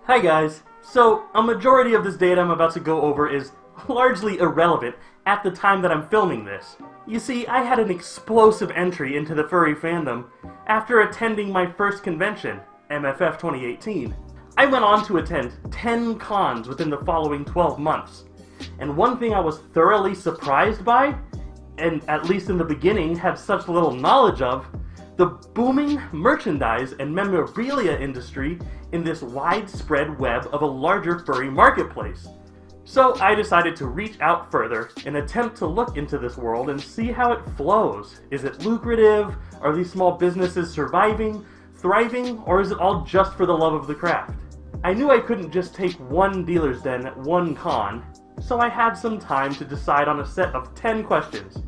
Hi guys! So, a majority of this data I'm about to go over is largely irrelevant at the time that I'm filming this. You see, I had an explosive entry into the furry fandom after attending my first convention, MFF 2018. I went on to attend 10 cons within the following 12 months. And one thing I was thoroughly surprised by, and at least in the beginning had such little knowledge of, the booming merchandise and memorabilia industry in this widespread web of a larger furry marketplace. So I decided to reach out further and attempt to look into this world and see how it flows. Is it lucrative? Are these small businesses surviving, thriving, or is it all just for the love of the craft? I knew I couldn't just take one dealer's den at one con, so I had some time to decide on a set of 10 questions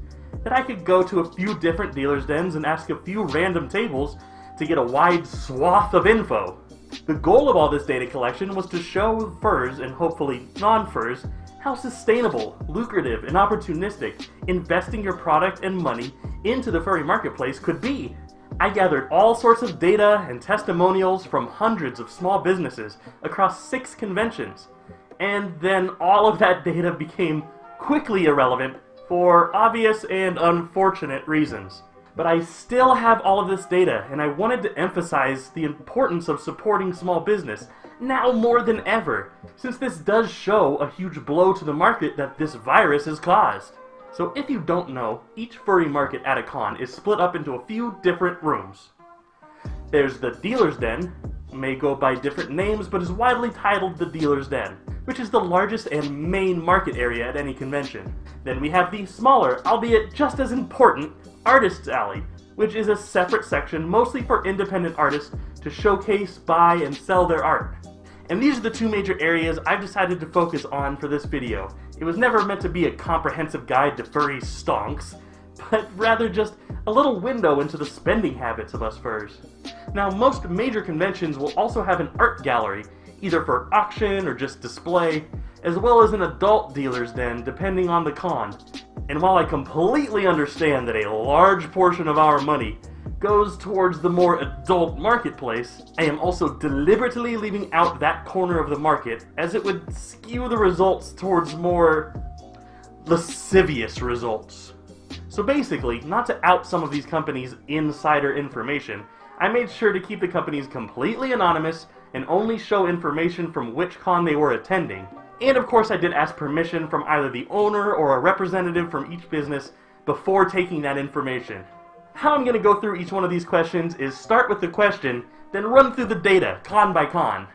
that I could go to a few different dealer's dens and ask a few random tables to get a wide swath of info. The goal of all this data collection was to show furs, and hopefully non-furs, how sustainable, lucrative, and opportunistic investing your product and money into the furry marketplace could be. I gathered all sorts of data and testimonials from hundreds of small businesses across 6 conventions, and then all of that data became quickly irrelevant for obvious and unfortunate reasons. But I still have all of this data, and I wanted to emphasize the importance of supporting small business, now more than ever, since this does show a huge blow to the market that this virus has caused. So if you don't know, each furry market at a con is split up into a few different rooms. There's the dealer's den, may go by different names but is widely titled the dealer's den, which is the largest and main market area at any convention. Then we have the smaller, albeit just as important, Artist's Alley, which is a separate section mostly for independent artists to showcase, buy, and sell their art. And these are the 2 major areas I've decided to focus on for this video. It was never meant to be a comprehensive guide to furry stonks, but rather just a little window into the spending habits of us furs. Now, most major conventions will also have an art gallery, either for auction or just display, as well as an adult dealer's den depending on the con. And while I completely understand that a large portion of our money goes towards the more adult marketplace, I am also deliberately leaving out that corner of the market, as it would skew the results towards more lascivious results. So basically, not to out some of these companies' insider information, I made sure to keep the companies completely anonymous and only show information from which con they were attending. And of course I did ask permission from either the owner or a representative from each business before taking that information. How I'm going to go through each one of these questions is start with the question, then run through the data, con by con.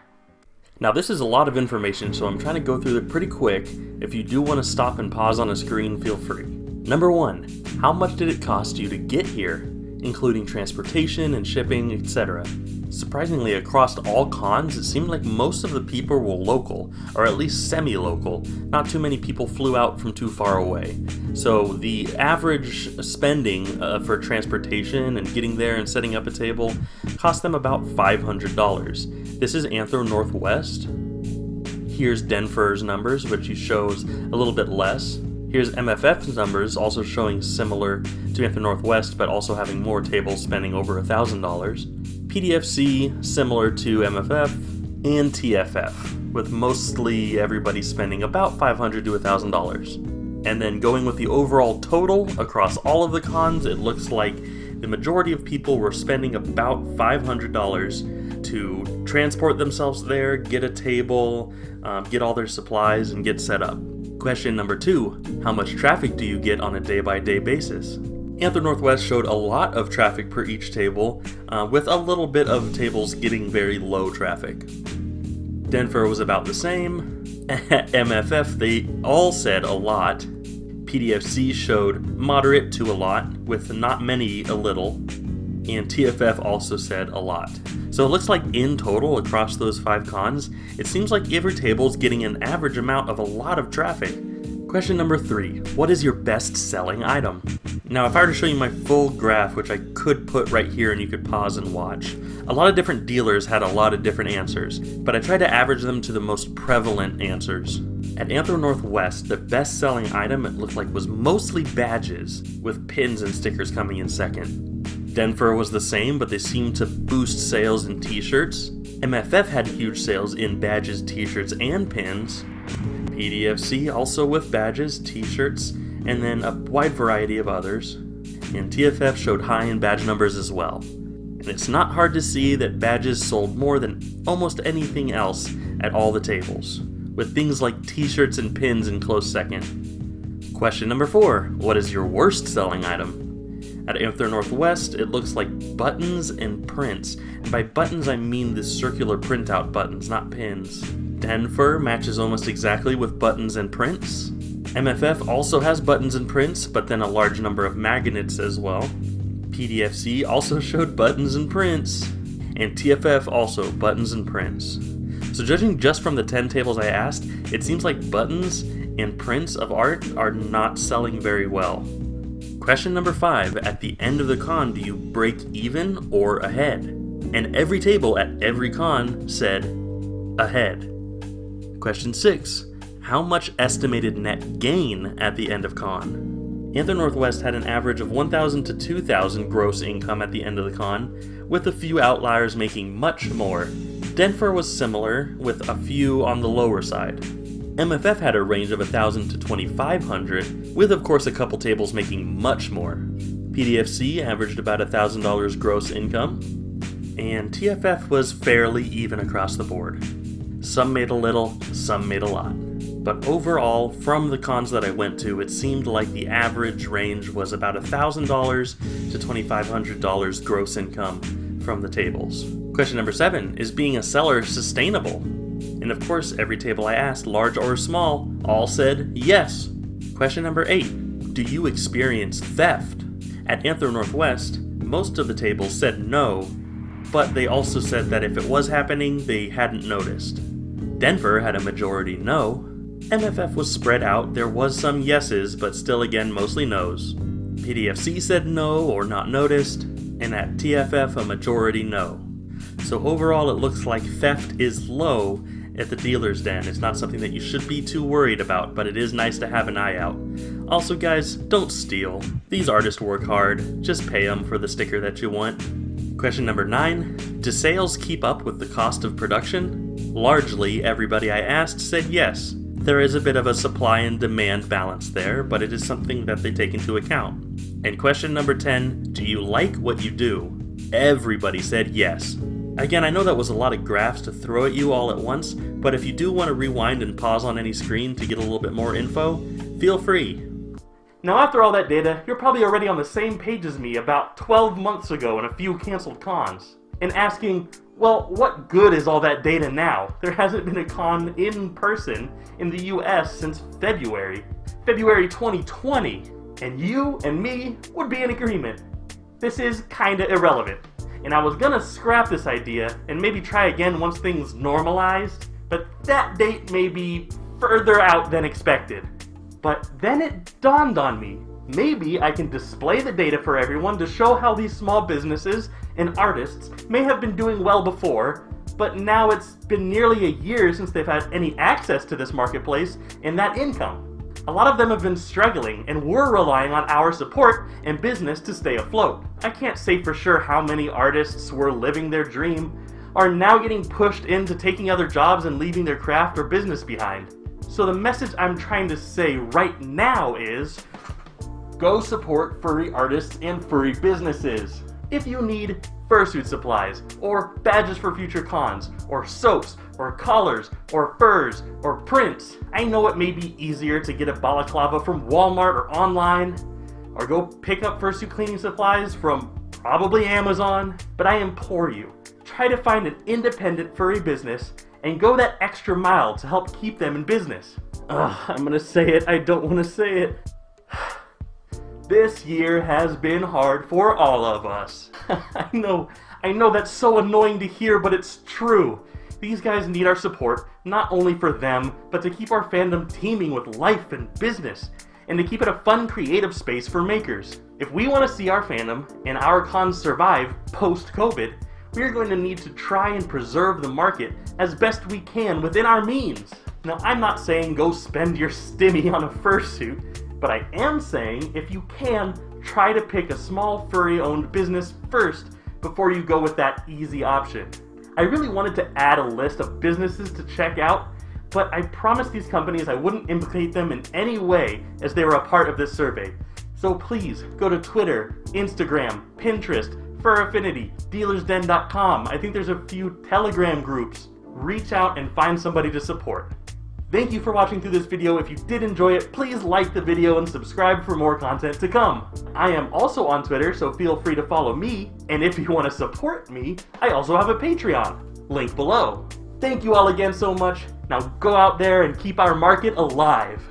Now this is a lot of information, so I'm trying to go through it pretty quick. If you do want to stop and pause on a screen, feel free. Number 1, how much did it cost you to get here, including transportation and shipping, etc.? Surprisingly, across all cons, it seemed like most of the people were local, or at least semi-local. Not too many people flew out from too far away. So the average spending for transportation and getting there and setting up a table cost them about $500. This is Anthro Northwest. Here's Denver's numbers, which shows a little bit less. Here's MFF's numbers, also showing similar to Anthro Northwest, but also having more tables spending over $1,000. PDFC, similar to MFF, and TFF, with mostly everybody spending about $500 to $1,000. And then going with the overall total across all of the cons, it looks like the majority of people were spending about $500 to transport themselves there, get a table, get all their supplies, and get set up. Question number 2, how much traffic do you get on a day-by-day basis? Anthro Northwest showed a lot of traffic per each table, with a little bit of tables getting very low traffic. Denver was about the same. MFF, they all said a lot. PDFC showed moderate to a lot, with not many a little. And TFF also said a lot. So it looks like in total, across those 5 cons, it seems like every table is getting an average amount of a lot of traffic. Question number 3, what is your best-selling item? Now, if I were to show you my full graph, which I could put right here and you could pause and watch, a lot of different dealers had a lot of different answers, but I tried to average them to the most prevalent answers. At Anthro Northwest, the best-selling item it looked like was mostly badges, with pins and stickers coming in second. Denver was the same, but they seemed to boost sales in t-shirts. MFF had huge sales in badges, t-shirts, and pins. PDFC also with badges, t-shirts, and then a wide variety of others. And TFF showed high in badge numbers as well. And it's not hard to see that badges sold more than almost anything else at all the tables, with things like t-shirts and pins in close second. Question number 4, what is your worst selling item? At Anther Northwest, it looks like buttons and prints. And by buttons, I mean the circular printout buttons, not pins. Denver matches almost exactly with buttons and prints. MFF also has buttons and prints, but then a large number of magnets as well. PDFC also showed buttons and prints. And TFF also buttons and prints. So judging just from the 10 tables I asked, it seems like buttons and prints of art are not selling very well. Question number 5, at the end of the con, do you break even or ahead? And every table at every con said ahead. Question 6, how much estimated net gain at the end of con? Anther Northwest had an average of 1,000 to 2,000 gross income at the end of the con, with a few outliers making much more. Denver was similar, with a few on the lower side. MFF had a range of 1,000 to 2,500, with of course a couple tables making much more. PDFC averaged about $1,000 gross income, and TFF was fairly even across the board. Some made a little, some made a lot. But overall, from the cons that I went to, it seemed like the average range was about $1,000 to $2,500 gross income from the tables. Question number 7, is being a seller sustainable? And of course, every table I asked, large or small, all said yes. Question number 8, do you experience theft? At Anther Northwest, most of the tables said no, but they also said that if it was happening, they hadn't noticed. Denver had a majority no. MFF was spread out, there was some yeses, but still again mostly no's. PDFC said no or not noticed, and at TFF a majority no. So overall it looks like theft is low at the dealer's den. It's not something that you should be too worried about, but it is nice to have an eye out. Also guys, don't steal. These artists work hard, just pay them for the sticker that you want. Question number 9, do sales keep up with the cost of production? Largely, everybody I asked said yes. There is a bit of a supply and demand balance there, but it is something that they take into account. And question number 10, do you like what you do? Everybody said yes. Again, I know that was a lot of graphs to throw at you all at once, but if you do want to rewind and pause on any screen to get a little bit more info, feel free. Now after all that data, you're probably already on the same page as me about 12 months ago and a few canceled cons, and asking, well, what good is all that data now? There hasn't been a con in person in the US since February 2020, and you and me would be in agreement. This is kinda irrelevant. And I was gonna scrap this idea and maybe try again once things normalized, but that date may be further out than expected. But then it dawned on me, maybe I can display the data for everyone to show how these small businesses and artists may have been doing well before, but now it's been nearly a year since they've had any access to this marketplace and that income. A lot of them have been struggling, and we're relying on our support and business to stay afloat. I can't say for sure how many artists were living their dream, are now getting pushed into taking other jobs and leaving their craft or business behind. So the message I'm trying to say right now is, go support furry artists and furry businesses. If you need fursuit supplies, or badges for future cons, or soaps, or collars, or furs, or prints. I know it may be easier to get a balaclava from Walmart or online, or go pick up fursuit cleaning supplies from probably Amazon, but I implore you, try to find an independent furry business and go that extra mile to help keep them in business. I'm gonna say it, I don't wanna say it. This year has been hard for all of us. I know that's so annoying to hear, but it's true. These guys need our support, not only for them, but to keep our fandom teeming with life and business, and to keep it a fun, creative space for makers. If we want to see our fandom and our cons survive post-COVID, we are going to need to try and preserve the market as best we can within our means. Now, I'm not saying go spend your stimmy on a fursuit, but I am saying if you can, try to pick a small furry-owned business first before you go with that easy option. I really wanted to add a list of businesses to check out, but I promised these companies I wouldn't implicate them in any way as they were a part of this survey. So please, go to Twitter, Instagram, Pinterest, Fur Affinity, DealersDen.com. I think there's a few Telegram groups. Reach out and find somebody to support. Thank you for watching through this video. If you did enjoy it, please like the video and subscribe for more content to come. I am also on Twitter, so feel free to follow me. And if you want to support me, I also have a Patreon. Link below. Thank you all again so much. Now go out there and keep our market alive.